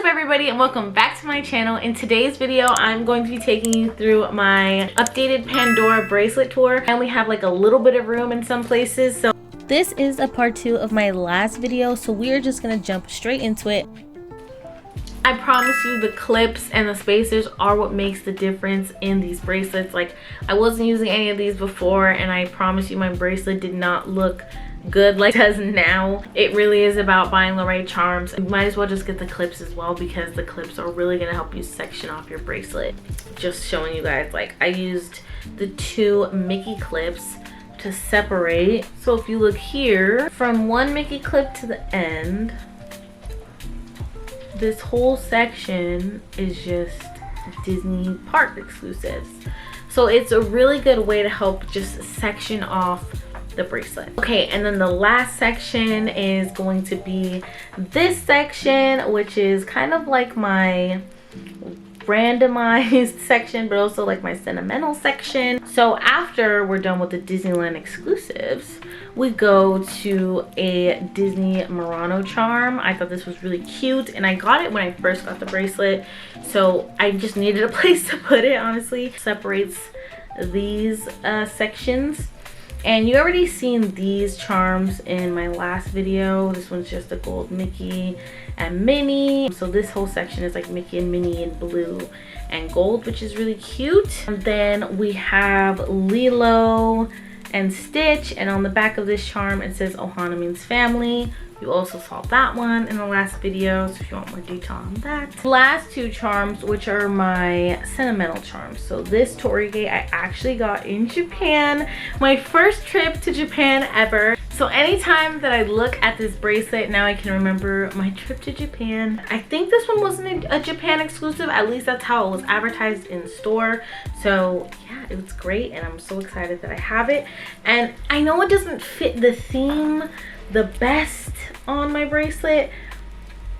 everybody, and welcome back to my channel. In today's video, I'm going to be taking you through my updated Pandora bracelet tour. And we have like a little bit of room in some places. So this is a part 2 of my last video. So we're just gonna jump straight into it. I promise you the clips and the spacers are what makes the difference in these bracelets. Like, I wasn't using any of these before, and I promise you my bracelet did not look good like it does now. It really is about buying the right charms. You might as well just get the clips as well, because the clips are really gonna help you section off your bracelet. Just showing you guys, like, I used the 2 Mickey clips to separate. So if you look here, from one Mickey clip to the end, this whole section is just Disney park exclusives. So it's a really good way to help just section off the bracelet. Okay, and then the last section is going to be this section, which is kind of like my randomized section, but also like my sentimental section. So after we're done with the Disneyland exclusives, we go to a Disney Murano charm. I thought this was really cute, and I got it when I first got the bracelet, so I just needed a place to put it, honestly. Separates these sections. And you already seen these charms in my last video. This one's just a gold Mickey and Minnie. So this whole section is like Mickey and Minnie in blue and gold, which is really cute. And then we have Lilo and Stitch, and on the back of this charm it says Ohana means family. You also saw that one in the last video, so if you want more detail on that. Last 2 charms, which are my sentimental charms. So this TORII I actually got in Japan, my first trip to Japan ever. So anytime that I look at this bracelet, now I can remember my trip to Japan. I think this one wasn't a Japan exclusive, at least that's how it was advertised in store. So yeah, it was great, and I'm so excited that I have it. And I know it doesn't fit the theme the best on my bracelet,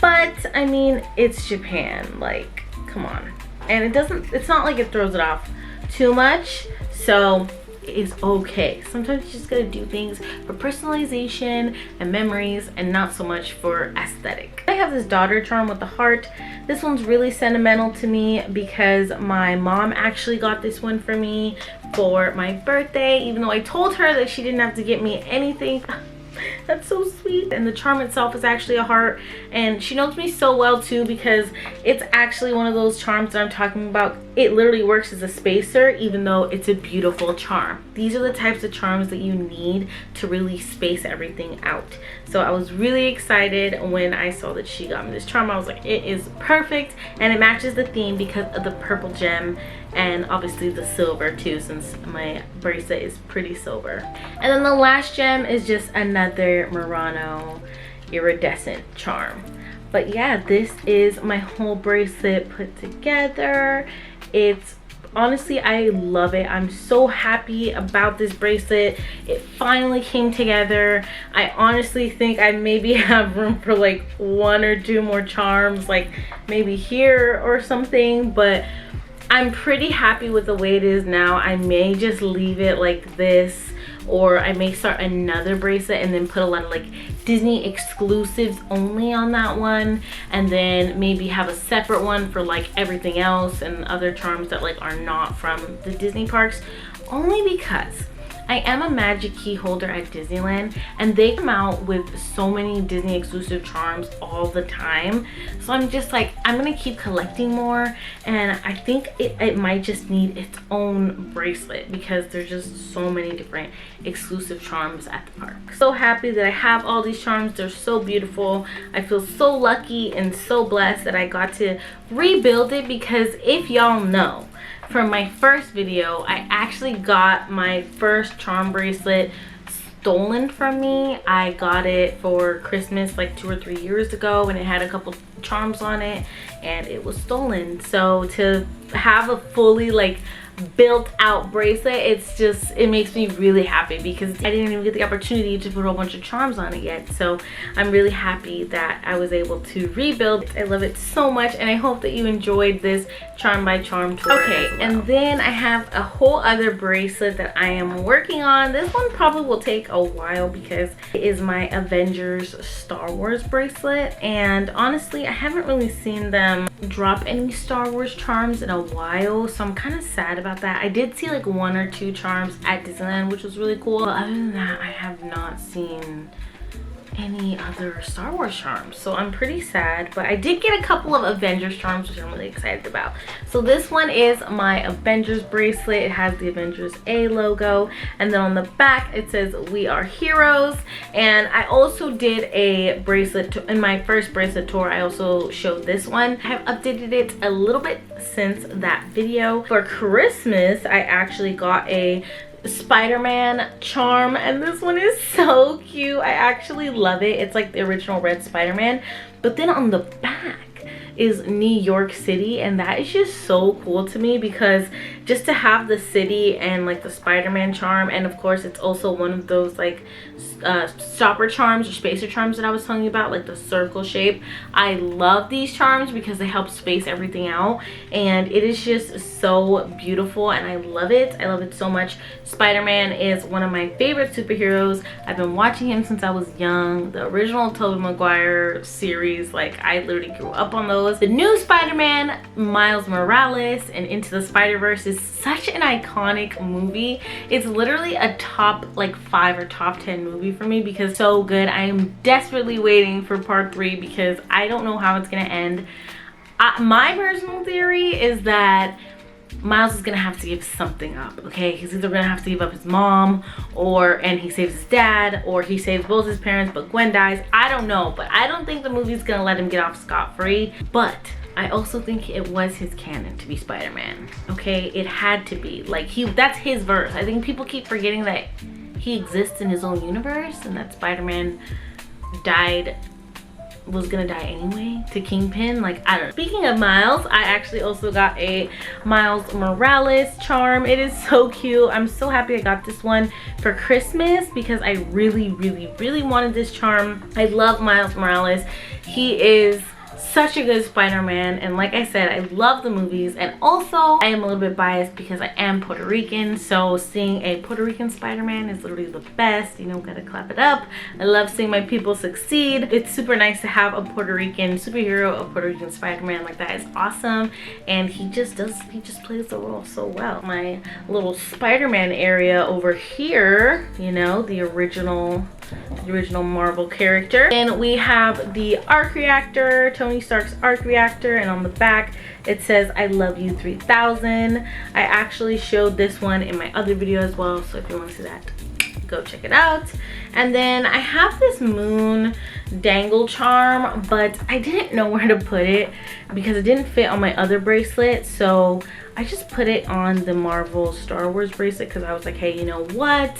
but I mean, it's Japan, like, come on. And it's not like it throws it off too much, so it's okay. Sometimes you just gotta do things for personalization and memories, and not so much for aesthetic. I have this daughter charm with the heart. This one's really sentimental to me because my mom actually got this one for me for my birthday, even though I told her that she didn't have to get me anything. That's so sweet. And the charm itself is actually a heart, and she knows me so well too, because it's actually one of those charms that I'm talking about. It literally works as a spacer, even though it's a beautiful charm. These are the types of charms that you need to really space everything out. So I was really excited when I saw that she got me this charm. I was like, it is perfect, and it matches the theme because of the purple gem and obviously the silver too, since my bracelet is pretty silver. And then the last gem is just another Murano iridescent charm. But yeah, this is my whole bracelet put together. It's honestly, I love it. I'm so happy about this bracelet. It finally came together. I honestly think I maybe have room for like 1 or 2 more charms, like maybe here or something, but I'm pretty happy with the way it is now. I may just leave it like this, or I may start another bracelet and then put a lot of like Disney exclusives only on that one, and then maybe have a separate one for like everything else and other charms that like are not from the Disney parks, only because I am a magic key holder at Disneyland, and they come out with so many Disney exclusive charms all the time. So I'm just like, I'm gonna keep collecting more, and I think it might just need its own bracelet because there's just so many different exclusive charms at the park. So happy that I have all these charms. They're so beautiful. I feel so lucky and so blessed that I got to rebuild it, because if y'all know, from my first video, I actually got my first charm bracelet stolen from me. I got it for Christmas like 2 or 3 years ago, and it had a couple charms on it, and it was stolen. So to have a fully like built out bracelet, it makes me really happy, because I didn't even get the opportunity to put a whole bunch of charms on it yet. So I'm really happy that I was able to rebuild. I love it so much, and I hope that you enjoyed this charm by charm tour. Okay, and then I have a whole other bracelet that I am working on. This one probably will take a while because it is my Avengers Star Wars bracelet, and honestly I haven't really seen them drop any Star Wars charms in a while, so I'm kind of sad about that. I did see like 1 or 2 charms at Disneyland, which was really cool, but other than that, I have not seen any other Star Wars charms, so I'm pretty sad. But I did get a couple of Avengers charms, which I'm really excited about. So this one is my Avengers bracelet. It has the Avengers A logo, and then on the back it says "We are heroes." And I also did a bracelet in my first bracelet tour. I also showed this one. I have updated it a little bit since that video. For Christmas, I actually got a Spider-Man charm, and this one is so cute. I actually love it. It's like the original red Spider-Man, but then on the back is New York City, and that is just so cool to me, because just to have the city and like the Spider-Man charm, and of course it's also one of those like stopper charms or spacer charms that I was telling you about, like the circle shape. I love these charms because they help space everything out, and it is just so beautiful, and I love it. I love it so much. Spider-Man is one of my favorite superheroes. I've been watching him since I was young. The original Tobey Maguire series, like I literally grew up on those. The new Spider-Man, Miles Morales and Into the Spider-Verse, is such an iconic movie. It's literally a top like 5 or top 10 movie for me because it's so good. I am desperately waiting for part 3 because I don't know how it's gonna end. My personal theory is that Miles is gonna have to give something up, okay? He's either gonna have to give up his mom, and he saves his dad, or he saves both his parents but Gwen dies. I don't know, but I don't think the movie's gonna let him get off scot-free. But I also think it was his canon to be Spider-Man, okay? It had to be. Like, that's his verse. I think people keep forgetting that he exists in his own universe and that Spider-Man was gonna die anyway to Kingpin. Like, I don't know. Speaking of Miles, I actually also got a Miles Morales charm. It is so cute. I'm so happy I got this one for Christmas because I really wanted this charm. I love Miles Morales. He is such a good Spider-Man, and like I said, I love the movies, and also I am a little bit biased because I am Puerto Rican, so seeing a Puerto Rican Spider-Man is literally the best. You know, gotta clap it up. I love seeing my people succeed. It's super nice to have a Puerto Rican superhero, a Puerto Rican Spider-Man. Like, that is awesome, and he just plays the role so well. My little Spider-Man area over here, you know, the original Marvel character. And we have the arc reactor, Tony Stark's arc reactor, and on the back it says "I love you 3000." I actually showed this one in my other video as well, so if you want to see that, go check it out. And then I have this moon dangle charm, but I didn't know where to put it because it didn't fit on my other bracelet, so I just put it on the Marvel Star Wars bracelet because I was like, hey, you know what,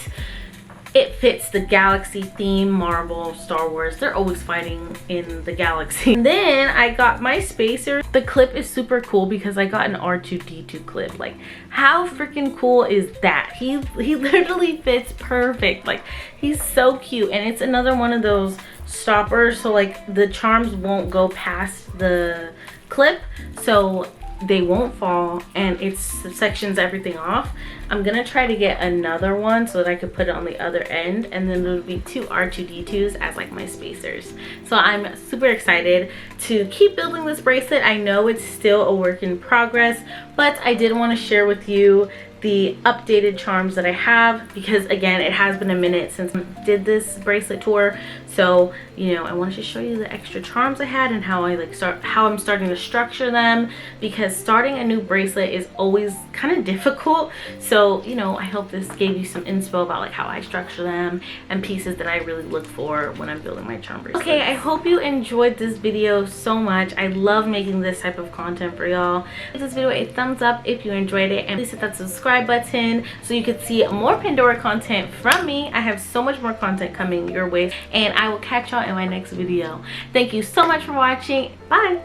it fits the galaxy theme. Marvel, Star Wars, they're always fighting in the galaxy. And then I got my spacer. The clip is super cool because I got an R2-D2 clip. Like, how freaking cool is that? He literally fits perfect. Like, he's so cute, and it's another one of those stoppers, so like the charms won't go past the clip, so they won't fall, and it sections everything off. I'm gonna try to get another one so that I could put it on the other end, and then there'll be 2 R2-D2s as like my spacers. So I'm super excited to keep building this bracelet. I know it's still a work in progress, but I did want to share with you the updated charms that I have because, again, it has been a minute since I did this bracelet tour. So, you know, I wanted to show you the extra charms I had and how I'm starting to structure them, because starting a new bracelet is always kind of difficult. So, you know, I hope this gave you some inspo about like how I structure them and pieces that I really look for when I'm building my charm bracelets. Okay, I hope you enjoyed this video so much. I love making this type of content for y'all. Give this video a thumbs up if you enjoyed it, and please hit that subscribe button so you could see more Pandora content from me. I have so much more content coming your way, and I will catch y'all in my next video. Thank you so much for watching. Bye.